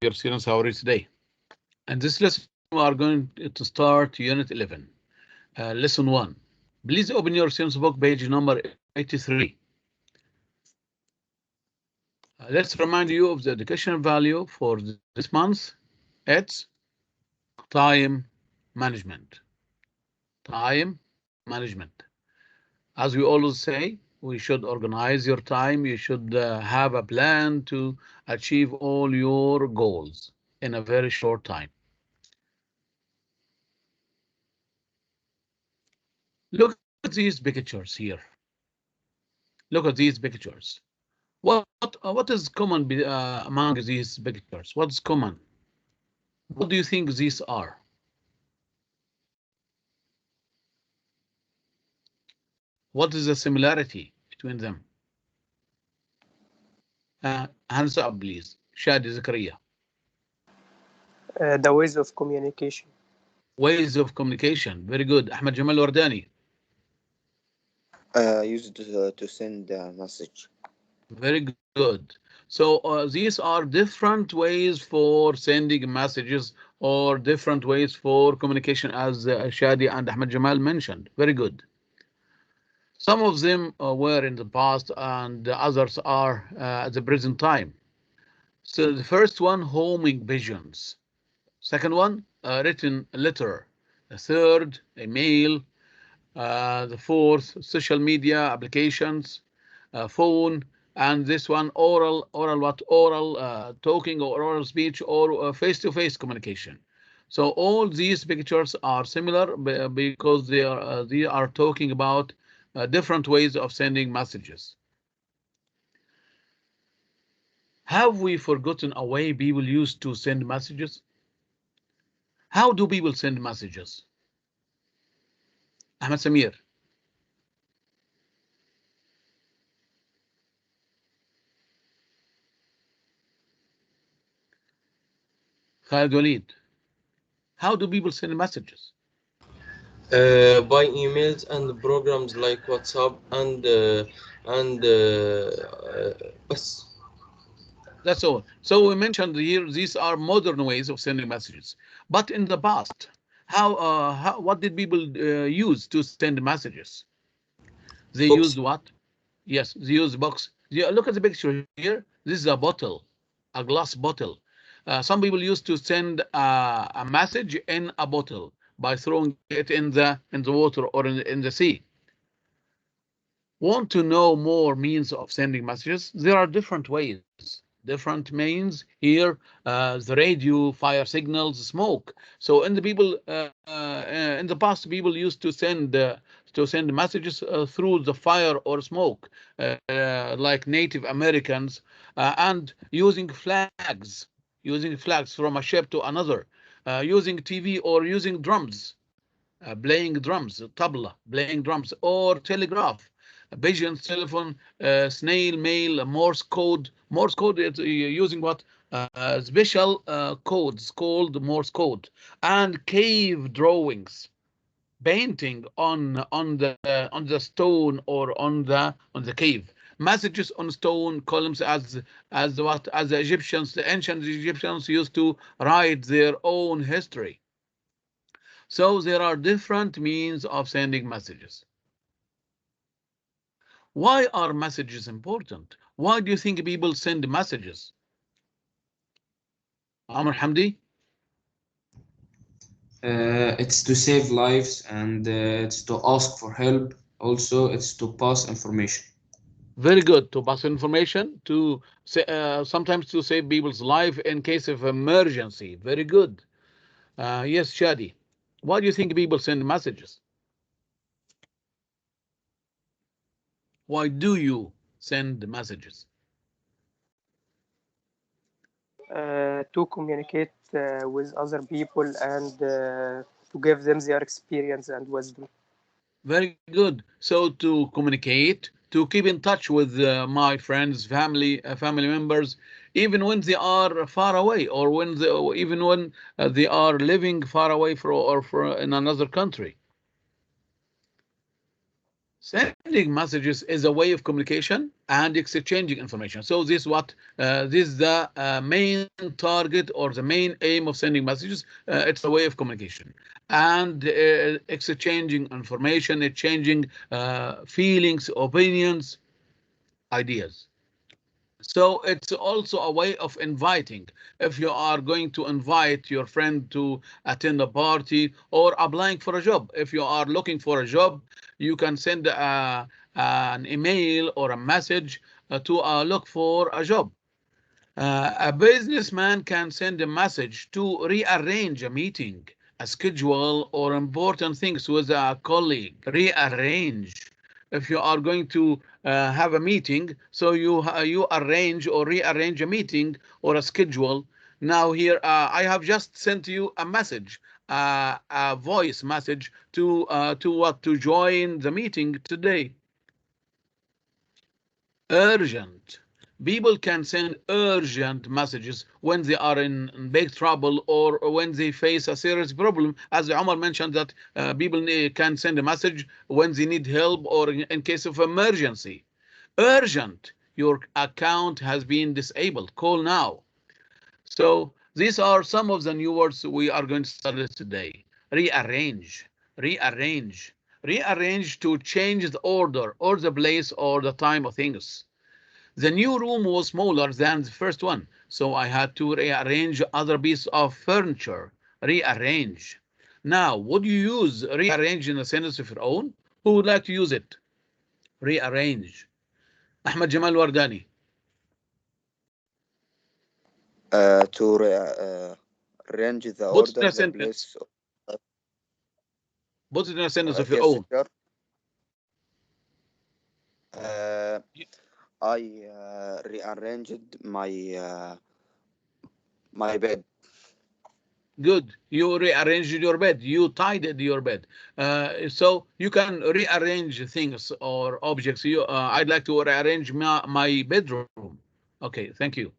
dear students, how are you today? And this lesson we are going to start Unit 11, Lesson 1. Please open your students book, page number 83. Let's remind you of the educational value for this month. It's time management. Time management. As we always say, we should organize your time. You should have a plan to achieve all your goals in a very short time. Look at these pictures here. Look at these pictures. What is common among these pictures? What's common? What do you think these are? What is the similarity between them? Hands up, please. Shadi Zakaria. The ways of communication. Ways of communication. Very good. Ahmed Jamal Wardani. Used to send a message. Very good. So these are different ways for sending messages or different ways for communication, as Shadi and Ahmed Jamal mentioned. Very good. Some of them were in the past and the others are at the present time. So the first one, homing pigeons. Second one, written letter. The third, email. The fourth, social media applications, phone. And this one, oral talking or oral speech or face-to-face communication. So all these pictures are similar because they are talking about different ways of sending messages. Have we forgotten a way people used to send messages? How do people send messages? Ahmed Samir. Khalid Walid. How do people send messages? By emails and programs like WhatsApp and bus. That's all. So we mentioned here these are modern ways of sending messages. But in the past, what did people use to send messages? They Books. used what? Yes, they used box. Look at the picture here. This is a bottle, a glass bottle. Some people used to send a message in a bottle by throwing it in the water or in the sea. Want to know more means of sending messages? There are different ways, different means here. The radio, fire signals, smoke. So in the past, people used to send messages through the fire or smoke, like Native Americans, and using flags from a ship to another, using TV or using drums, playing drums, tabla, playing drums, or telegraph, pigeon, telephone, snail mail, Morse code. Morse code is using what? Special codes called Morse code, and cave drawings, painting on the stone or on the cave. Messages on stone columns, as the ancient Egyptians used to write their own history. So there are different means of sending messages. Why are messages important? Why do you think people send messages? Amr Hamdi? It's to save lives, and it's to ask for help. Also, it's to pass information. Very good. To pass information, to sometimes to save people's life in case of emergency. Very good. Yes, Shadi. Why do you think people send messages? Why do you send messages? To communicate with other people and to give them their experience and wisdom. Very good. So to communicate, to keep in touch with my friends, family members, even when they are far away, or even when they are living far away for in another country. Sending messages is a way of communication and exchanging information. So this is the main target or the main aim of sending messages. It's a way of communication and exchanging information, exchanging feelings, opinions, ideas. So it's also a way of inviting. If you are going to invite your friend to attend a party or applying for a job, if you are looking for a job, you can send an email or a message to look for a job. A businessman can send a message to rearrange a meeting, a schedule, or important things with a colleague. Rearrange. If you are going to have a meeting, so you arrange or rearrange a meeting or a schedule. Now here, I have just sent you a message, a voice message to join the meeting today. Urgent. People can send urgent messages when they are in big trouble or when they face a serious problem. As Omar mentioned that people can send a message when they need help or in case of emergency. Urgent. Your account has been disabled. Call now. So these are some of the new words we are going to study today. Rearrange. Rearrange. Rearrange to change the order or the place or the time of things. The new room was smaller than the first one, so I had to rearrange other pieces of furniture. Rearrange. Now, would you use rearrange in a sentence of your own? Who would like to use it? Rearrange. Ahmed Jamal Wardani. To arrange the Put it in order, a the sentence. place of Put it in a sentence of your yes, own. sir. I rearranged my bed. Good. You rearranged your bed. You tidied your bed. So you can rearrange things or objects. I'd like to rearrange my bedroom. Okay, thank you.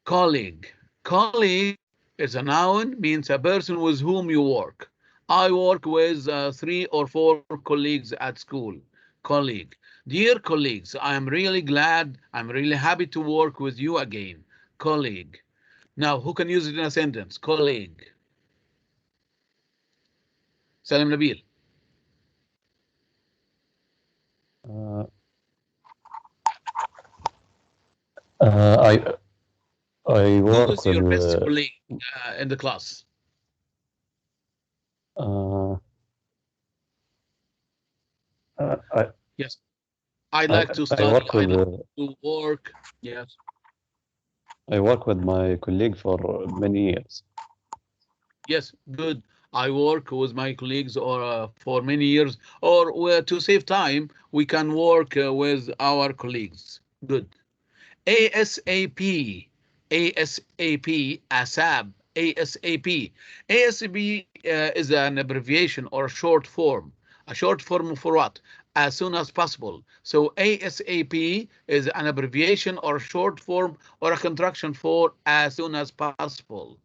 Colleague. Colleague is a noun, means a person with whom you work. I work with 3 or 4 colleagues at school. Colleague. Dear colleagues, I am really glad, I'm really happy to work with you again. Colleague. Now, who can use it in a sentence? Colleague. Salim Nabil. I Who work is your best with colleague in the class? I Yes. I'd like to I study. work I'd with like to work. Yes. I work with my colleague for many years. Yes, good. I work with my colleagues or for many years, or to save time, we can work with our colleagues. Good. ASAP, ASAP, ASAP, ASAP. ASAP is an abbreviation or a short form. A short form for what? As soon as possible. So ASAP is an abbreviation or a short form or a contraction for as soon as possible.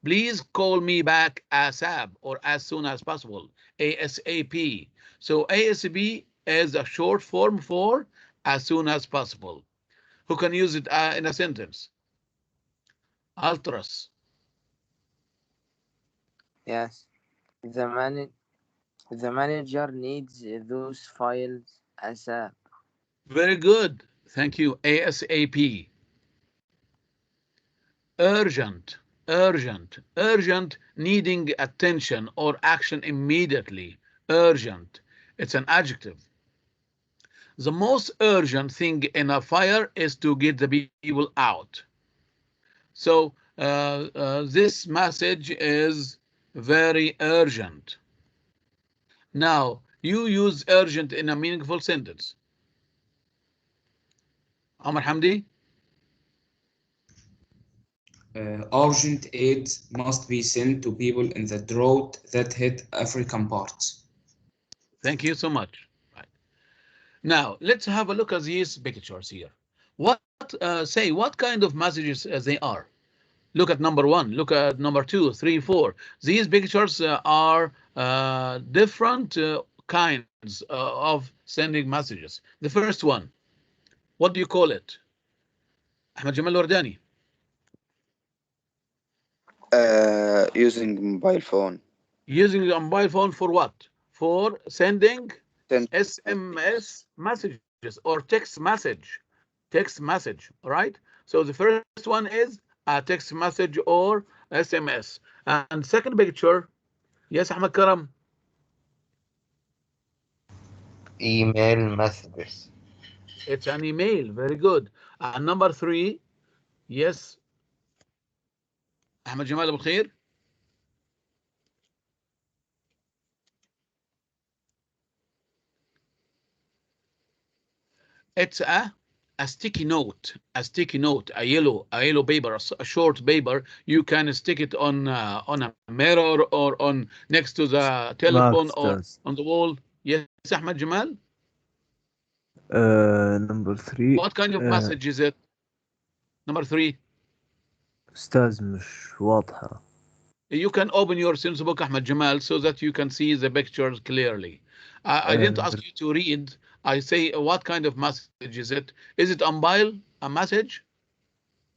Please call me back ASAP or as soon as possible. ASAP. So ASAP is a short form for as soon as possible. Who can use it in a sentence? Altras. Yes, the manager needs those files ASAP. Very good. Thank you. ASAP. Urgent. Urgent. Urgent, needing attention or action immediately. Urgent. It's an adjective. The most urgent thing in a fire is to get the people out. So this message is very urgent. Now, you use urgent in a meaningful sentence. Amr Hamdi? Urgent aid must be sent to people in the drought that hit African parts. Thank you so much. Right. Now, let's have a look at these pictures here. What kind of messages they are? Look at number 1. Look at number 2, 3, 4. These pictures are different kinds of sending messages. The first one, what do you call it? Ahmed Jamal Wardani. Using mobile phone. Using the mobile phone for what? For sending Send SMS messages or text message. Text message, all right? So the first one is a text message or SMS. And second picture, yes, Ahmed Karam. Email messages. It's an email. Very good. And number 3, yes, Ahmed Jamal Abou Khair. It's a sticky note, a yellow paper, a short paper. You can stick it on a mirror or on next to the telephone or أستاذ. on the wall. Yes, Ahmed Jamal. Number 3. What kind of message is it? Number 3. أستاذ مش واضحة. You can open your Sims book, Ahmed Jamal, so that you can see the pictures clearly. I didn't ask you to read. I say, what kind of message is it? Is it a message?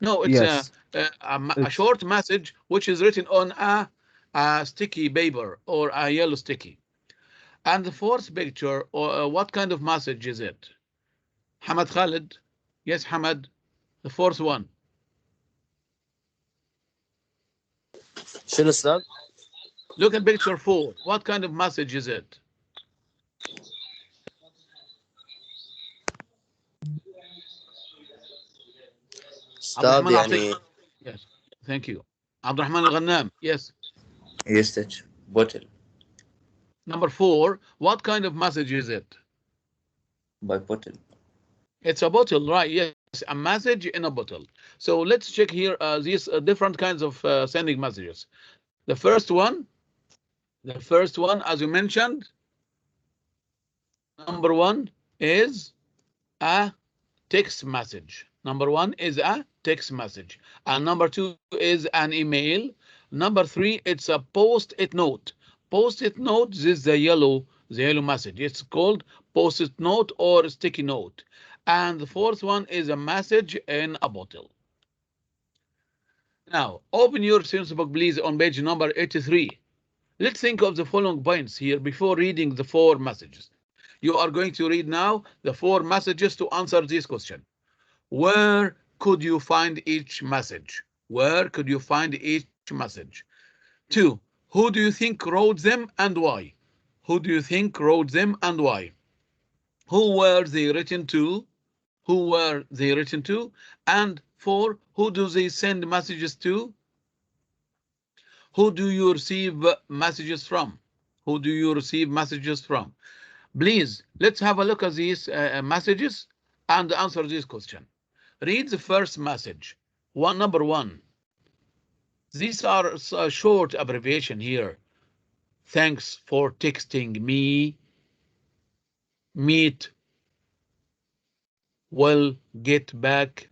No, it's Yes. a short message which is written on a sticky paper or a yellow sticky. And the fourth picture, what kind of message is it? Hamad Khalid. Yes, Hamad. The fourth one. شنو أستاذ؟ Look at picture 4. What kind of message is it? أستاذ يعني Yes, thank you. عبد الرحمن الغنام. Yes. يستج bottle Number 4. What kind of message is it? by bottle. It's a bottle, right? Yes, a message in a bottle. So let's check here these different kinds of sending messages. The first one, as you mentioned, number 1 is a text message. Number 1 is a text message. And number 2 is an email. Number 3, it's a post-it note. Post-it note, this is the yellow message. It's called post-it note or sticky note. And the fourth one is a message in a bottle. Now, open your Sims book, please, on page number 83. Let's think of the following points here before reading the 4 messages. You are going to read now the 4 messages to answer this question. Where could you find each message? Where could you find each message? 2, who do you think wrote them and why? Who do you think wrote them and why? Who were they written to? Who were they written to? And 4, who do they send messages to? Who do you receive messages from? Who do you receive messages from? Please, let's have a look at these messages and answer this question. Read the first message. Number 1. These are a short abbreviation here. Thanks for texting me. Meet. Will get back.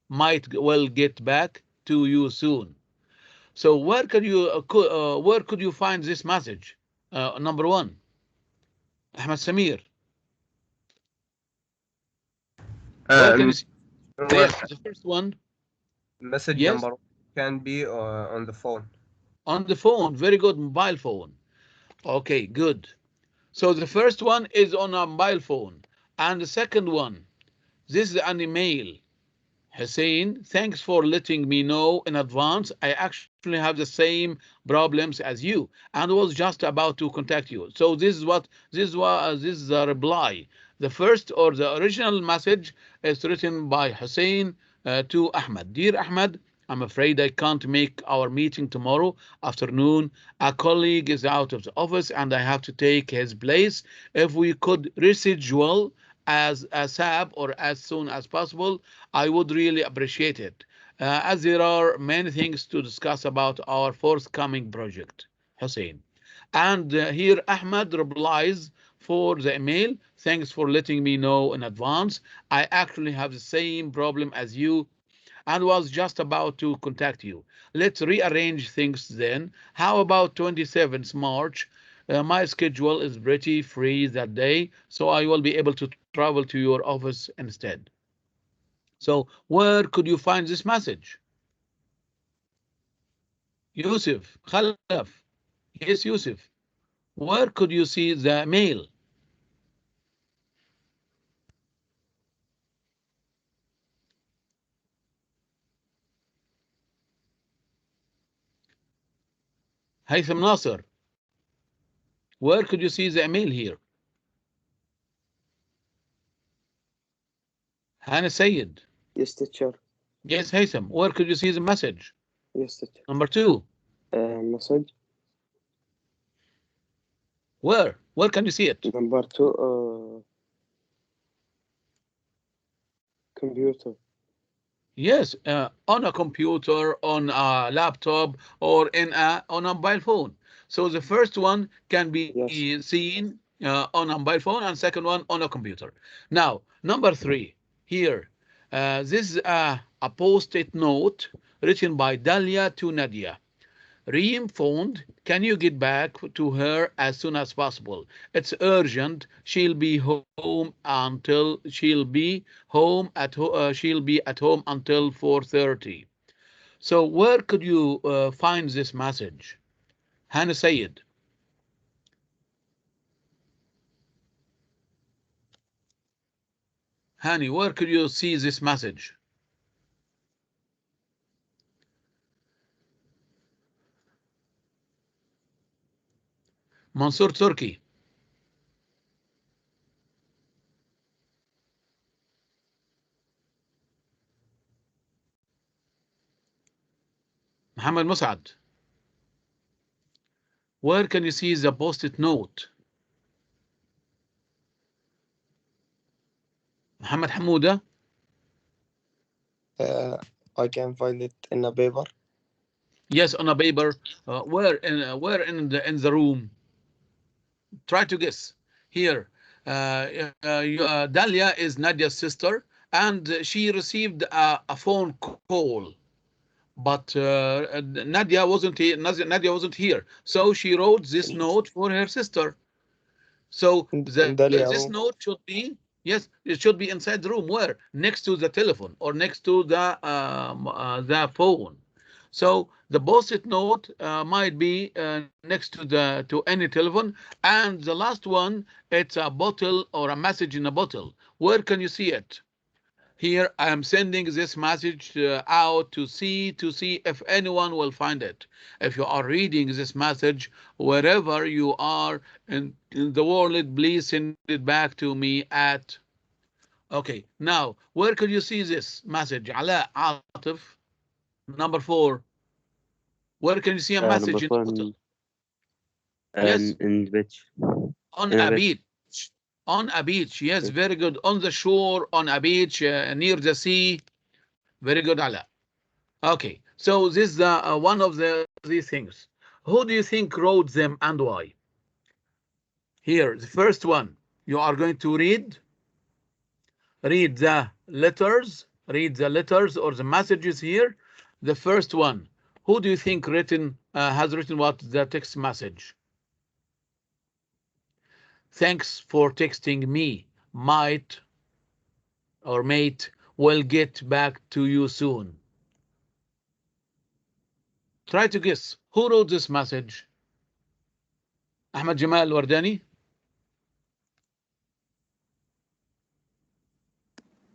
Might well get back to you soon. So where could you find this message? Number 1. Ahmed Samir. Where can you see? Yes, the first one. Message Yes. number can be on the phone. On the phone. Very good. Mobile phone. Okay, good. So the first one is on a mobile phone. And the second one, this is an email. Hussein, thanks for letting me know in advance. I actually have the same problems as you and was just about to contact you. So this is the reply. The first or the original message is written by Hussein to Ahmed. Dear Ahmed, I'm afraid I can't make our meeting tomorrow afternoon. A colleague is out of the office and I have to take his place. If we could reschedule as ASAP or as soon as possible, I would really appreciate it, as there are many things to discuss about our forthcoming project. Hussein. And here Ahmed replies for the email. Thanks for letting me know in advance. I actually have the same problem as you and was just about to contact you. Let's rearrange things then. How about 27th March? My schedule is pretty free that day, so I will be able to travel to your office instead. So where could you find this message? Yusuf, Khalaf. Yes, Yusuf. Where could you see the mail? Haytham Nasser. Where could you see the email here? Hannah Sayed. Yes, teacher. Yes, Haytham. Where could you see the message? Yes, teacher. Number 2. Message. Where? Where can you see it? Number 2. Computer. Yes, on a computer, on a laptop, or on a mobile phone. So the first one can be seen on a mobile phone, and second one on a computer. Now, number 3 here. This is a post-it note written by Dalia to Nadia. Reem phoned. Can you get back to her as soon as possible? It's urgent. She'll be home until she'll be home at until 4:30. So where could you find this message? Hannah Sayed. Hani, where could you see this message? Mansour Turki. Muhammad Musad. Where can you see the post-it note? Muhammad Hamouda. I can find it in a paper. Yes, on a paper. Where in the room? Try to guess. Here, Dalia is Nadia's sister, and she received a phone call, but Nadia wasn't here. So she wrote this note for her sister. So this note should be, yes, it should be inside the room. Where? Next to the telephone or next to the phone. So the post-it note might be next to any telephone, and the last one, it's a bottle or a message in a bottle. Where can you see it? Here I am sending this message out to see if anyone will find it. If you are reading this message wherever you are in the world, please send it back to me at. Okay, now where could you see this message? Ala Atif. Number 4. Where can you see a message in a bottle? Yes. In the beach. On a beach. On a beach. Yes, very good. On the shore, on a beach, near the sea. Very good, Ala. Okay, so this is one of these things. Who do you think wrote them and why? Here, the first one. You are going to read the letters. Read the letters or the messages here. The first one. Who do you think has written what? The text message. Thanks for texting me. Mate will get back to you soon. Try to guess. Who wrote this message? Ahmed Jamal Wardani?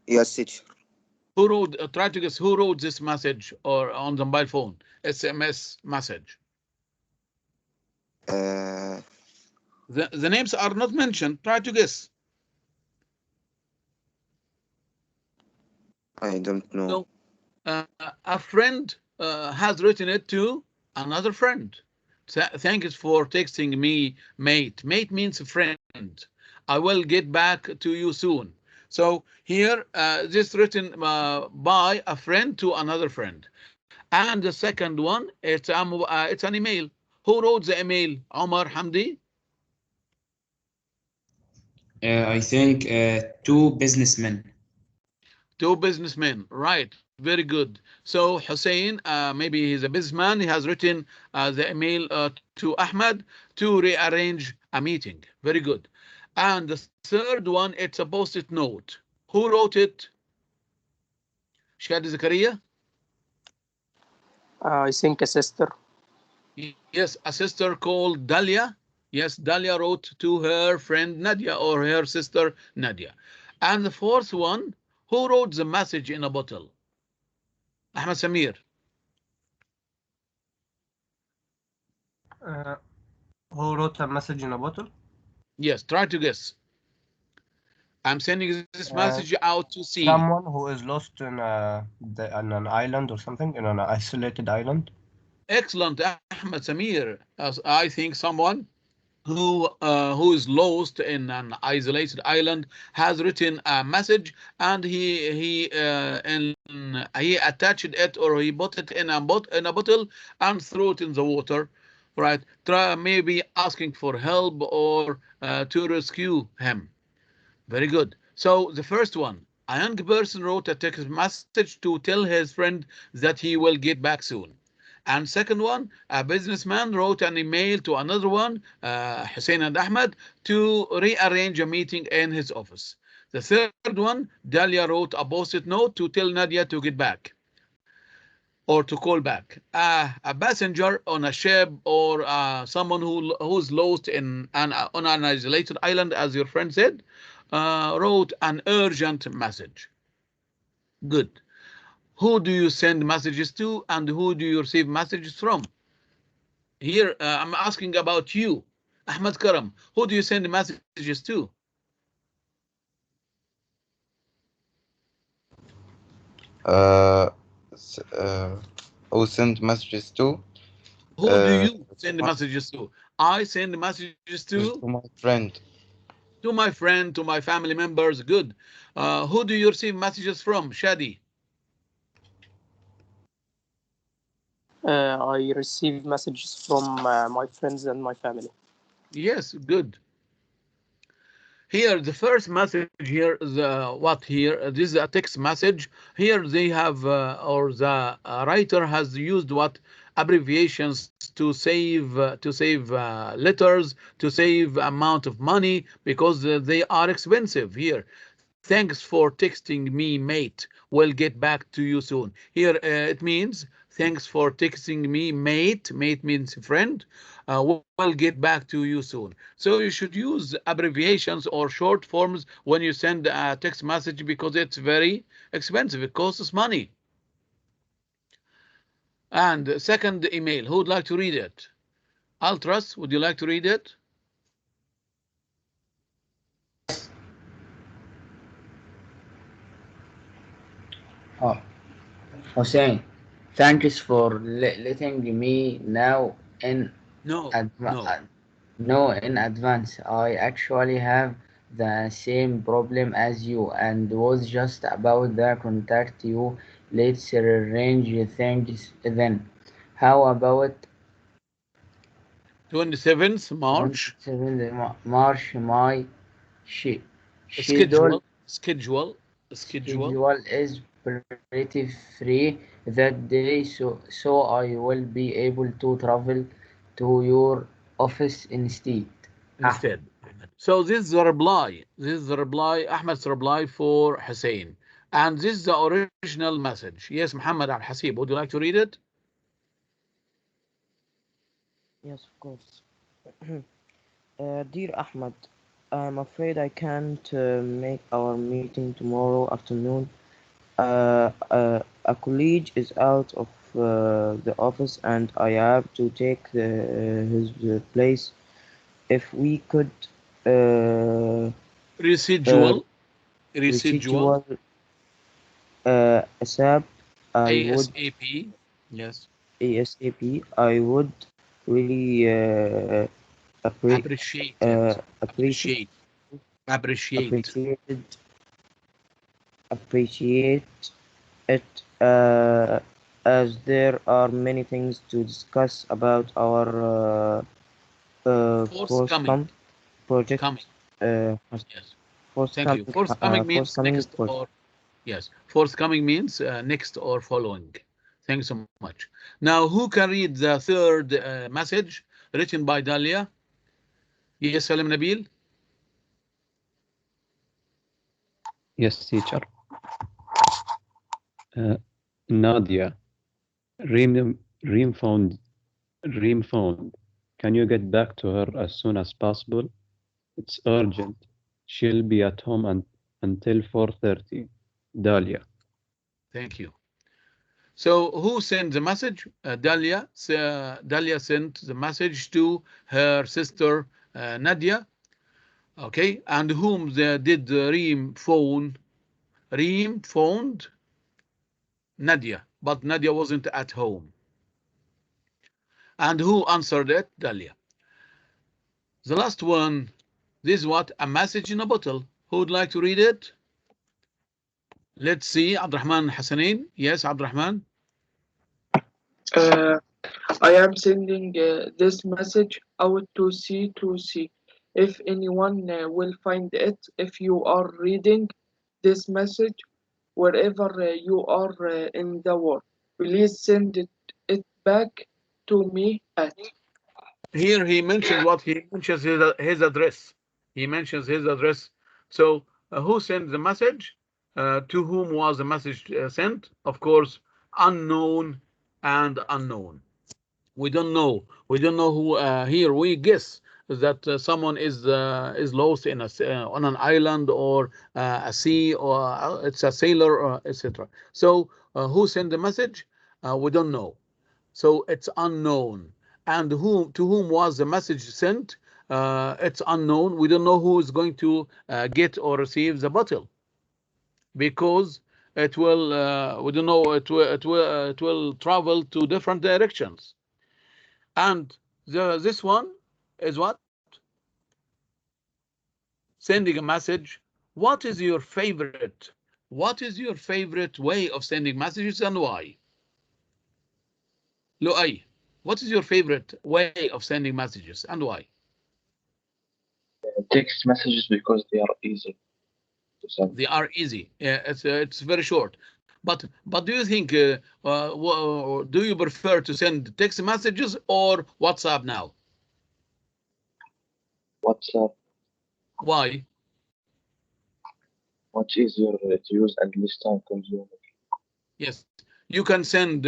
Yes, teacher. Who wrote? Try to guess who wrote this message or on the mobile phone? SMS message. The names are not mentioned. Try to guess. I don't know. So, a friend has written it to another friend. Thank you for texting me, mate. Mate means friend. I will get back to you soon. So here, this written by a friend to another friend. And the second one, it's an email. Who wrote the email? Omar Hamdi? I think 2 businessmen. Two businessmen, right? Very good. So Hussein, maybe he's a businessman. He has written the email to Ahmed to rearrange a meeting. Very good. And the third one, it's a post-it note. Who wrote it? Shadi Zakaria? I think a sister. Yes, a sister called Dalia. Yes, Dalia wrote to her friend Nadia or her sister Nadia. And the fourth one, who wrote the message in a bottle? Ahmed Samir. Who wrote a message in a bottle? Yes, try to guess. I'm sending this message out to sea. Someone who is lost in on an island or something, in an isolated island. Excellent, Ahmed Samir. As I think someone who is lost in an isolated island has written a message, and he attached it, or he put it in a bottle and threw it in the water, right? Maybe asking for help or to rescue him. Very good. So the first one, a young person wrote a text message to tell his friend that he will get back soon. And second one, a businessman wrote an email to another one, Hussein and Ahmed, to rearrange a meeting in his office. The third one, Dalia wrote a post-it note to tell Nadia to get back or to call back. A passenger on a ship, or someone who's lost on an isolated island, as your friend said, wrote an urgent message. Good. Who do you send messages to, and who do you receive messages from? Here, I'm asking about you, Ahmed Karam. Who do you send messages to? Who send messages to? Who do you send messages to? I send messages to my friend. To my friend, to my family members. Good. Who do you receive messages from, Shadi? I receive messages from my friends and my family. Yes, good. Here, the first message here is what here? This is a text message. Here they have, or the writer has used what abbreviations to save letters, to save amount of money, because they are expensive. Here, thanks for texting me, mate. We'll get back to you soon. Here it means thanks for texting me, mate. Mate means friend. We'll get back to you soon. So you should use abbreviations or short forms when you send a text message, because it's very expensive. It costs money. And second email, who would like to read it? Altras, would you like to read it? Oh, Hussein, thanks for letting me know in in advance. I actually have the same problem as you, and was just about to contact you. Let's arrange things then. How about 27th March? 27th March, my schedule is pretty free that day, so I will be able to travel to your office instead. So this is the reply. This is the reply, Ahmed's reply for Hussein. And this is the original message. Yes, Muhammad Al Hasib, would you like to read it? Yes, of course. Dear Ahmed, I'm afraid I can't make our meeting tomorrow afternoon. A colleague is out of the office, and I have to take his place. If we could residual ASAP, I would ASAP. Yes. ASAP. I would really appreciate it, as there are many things to discuss about our forthcoming project. Yes. Thank you. Forthcoming means next, or Yes, forthcoming means next or following. Thanks so much. Now, who can read the third message written by Dalia? Yes, Salim Nabil. Yes, teacher. Nadia, Reem found. Can you get back to her as soon as possible? It's urgent. She'll be at home until 4:30. Dalia. Thank you. So who sent the message? Dalia. Dalia sent the message to her sister Nadia. Okay, and whom did Reem phone? Reem phoned Nadia, but Nadia wasn't at home. And who answered it? Dalia. The last one, this is what? A message in a bottle. Who would like to read it? Let's see, Abdurrahman Hassanin. Yes, Abdurrahman. I am sending this message out to see if anyone will find it. If you are reading this message wherever you are in the world, please send it back to me at. Here he mentions what? He mentions his address. He mentions his address. So who sent the message? To whom was the message sent? Of course, unknown and unknown. We don't know. We don't know who. Here we guess that someone is lost in on an island or a sea, or it's a sailor, etc. So who sent the message? We don't know. So it's unknown. And to whom was the message sent? It's unknown. We don't know who is going to get or receive the bottle, because it will. We don't know. It will travel to different directions. And this one is what? Sending a message. What is your favorite? What is your favorite way of sending messages, and why? Lu'ay, what is your favorite way of sending messages, and why? Text messages, because they are easy to send. They are easy. It's very short. But do you think do you prefer to send text messages or WhatsApp now? WhatsApp. Why? Much easier to use and less time consuming. Yes, you can send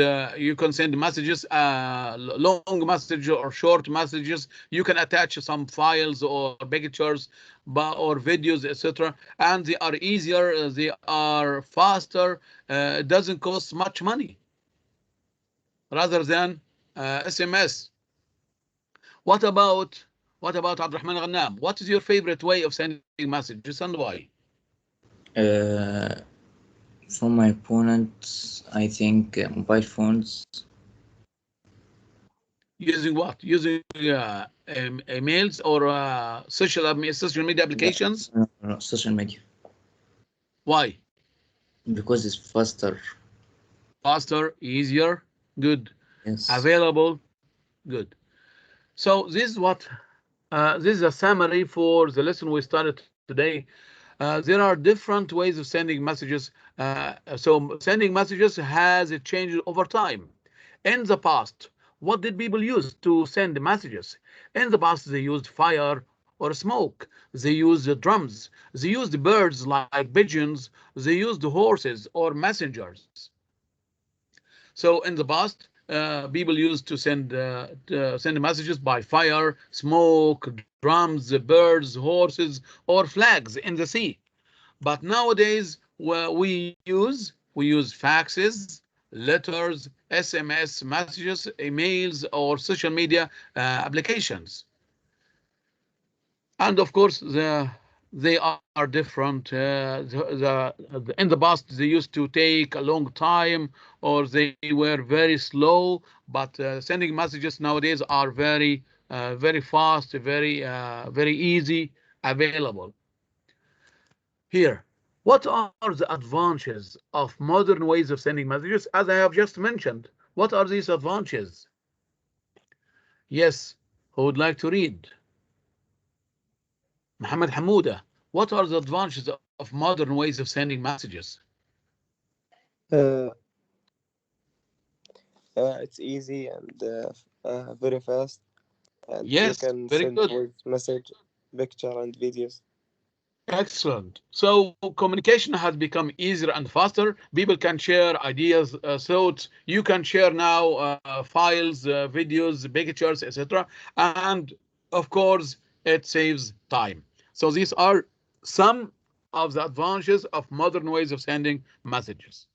messages, long messages or short messages. You can attach some files or pictures, or videos, etc. And they are easier. They are faster. It doesn't cost much money, rather than SMS. What about Abdurrahman Ghannam? What is your favorite way of sending messages, and why? For my opponents, I think mobile phones. Using what? Using emails or social media applications? No, social media. Why? Because it's faster. Faster, easier, good. Yes. Available, good. So this is what this is a summary for the lesson we started today. There are different ways of sending messages. So sending messages has changed over time. In the past, what did people use to send messages? In the past, they used fire or smoke. They used drums. They used birds like pigeons. They used horses or messengers. So in the past, people used to send messages by fire, smoke, drums, birds, horses, or flags in the sea. But nowadays, we use faxes, letters, SMS messages, emails, or social media applications. And of course, they are different. In the past, they used to take a long time, or they were very slow. But sending messages nowadays are very fast, very easy, available. Here, what are the advantages of modern ways of sending messages? As I have just mentioned, what are these advantages? Yes, who would like to read? Muhammad Hamouda, what are the advantages of modern ways of sending messages? Uh, it's easy and very fast, and you Yes, can very send good. voice message, picture, and videos. Excellent. So communication has become easier and faster. People can share ideas, thoughts. You can share now files, videos, pictures, etc. And of course, it saves time. So these are some of the advantages of modern ways of sending messages.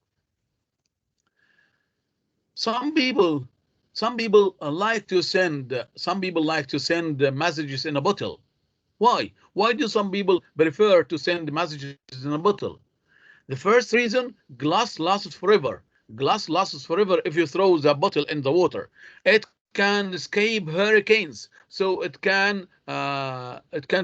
Some people, some people like to send. Some people like to send messages in a bottle. Why? Why do some people prefer to send messages in a bottle? The first reason, glass lasts forever. Glass lasts forever if you throw the bottle in the water. It can escape hurricanes, so it can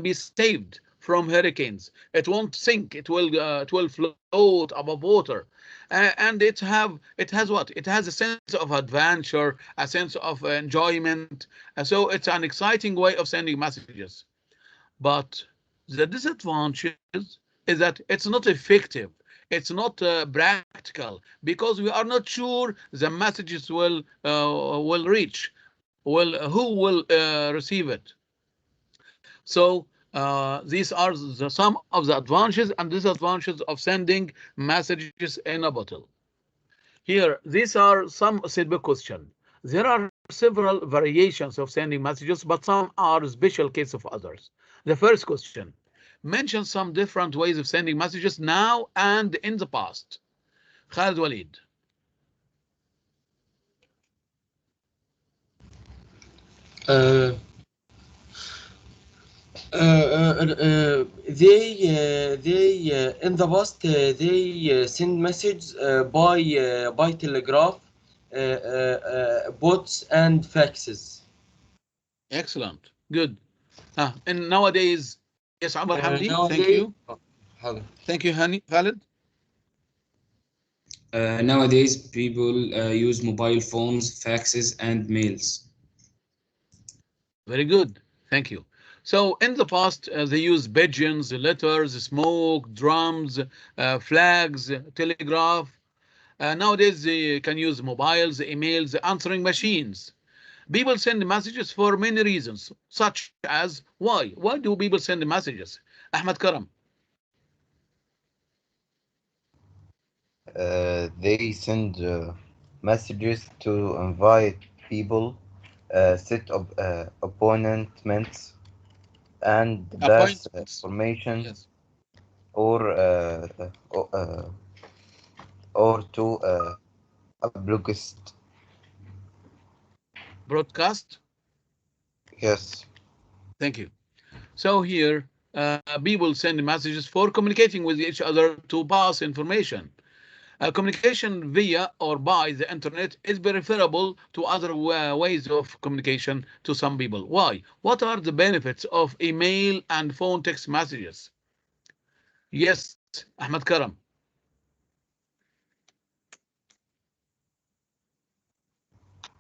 be saved from hurricanes. It won't sink. It will float above water, and it has what? It has a sense of adventure, a sense of enjoyment. So it's an exciting way of sending messages. But the disadvantage is that it's not effective. It's not practical because we are not sure the messages will reach. Who will receive it? So these are some of the advantages and disadvantages of sending messages in a bottle. Here, these are some simple questions. There are several variations of sending messages, but some are special case of others. The first question, mention some different ways of sending messages now and in the past. Khalid Walid. Uh, they in the past they send messages by telegraph, bots and faxes. Excellent. Good. And nowadays, yes, Amar Hamdi, thank Nowadays, you. Thank you, Hani. Khalid. Nowadays, people use mobile phones, faxes, and mails. Very good. Thank you. So in the past, they used pigeons, letters, smoke, drums, flags, telegraph. Nowadays, they can use mobiles, emails, answering machines. People send messages for many reasons, such as why? Why do people send messages? Ahmed Karam. They send messages to invite people, set up appointments, and pass Appointments. information, Yes. or or to a bloggist. Broadcast. Yes. Thank you. So here, people send messages for communicating with each other to pass information. Communication via or by the internet is preferable to other ways of communication to some people. Why? What are the benefits of email and phone text messages? Yes, Ahmed Karam.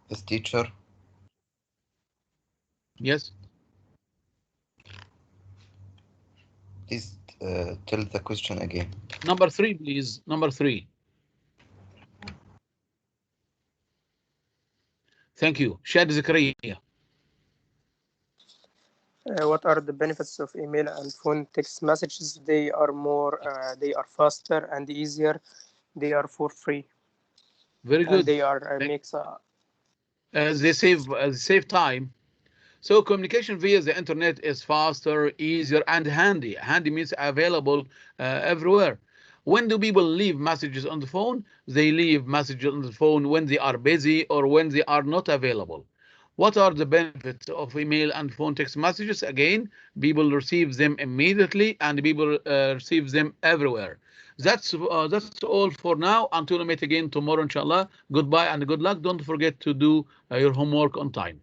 Yes, teacher. Yes. Please tell the question again. Number three, please. Number three. Thank you. Shad Zakaria. What are the benefits of email and phone text messages? They are faster and easier. They are for free, Very and good. they are makes They save time. So communication via the internet is faster, easier, and handy. Handy means available everywhere. When do people leave messages on the phone? They leave messages on the phone when they are busy or when they are not available. What are the benefits of email and phone text messages? Again, people receive them immediately and people receive them everywhere. That's all for now. Until we meet again tomorrow, inshallah. Goodbye and good luck. Don't forget to do your homework on time.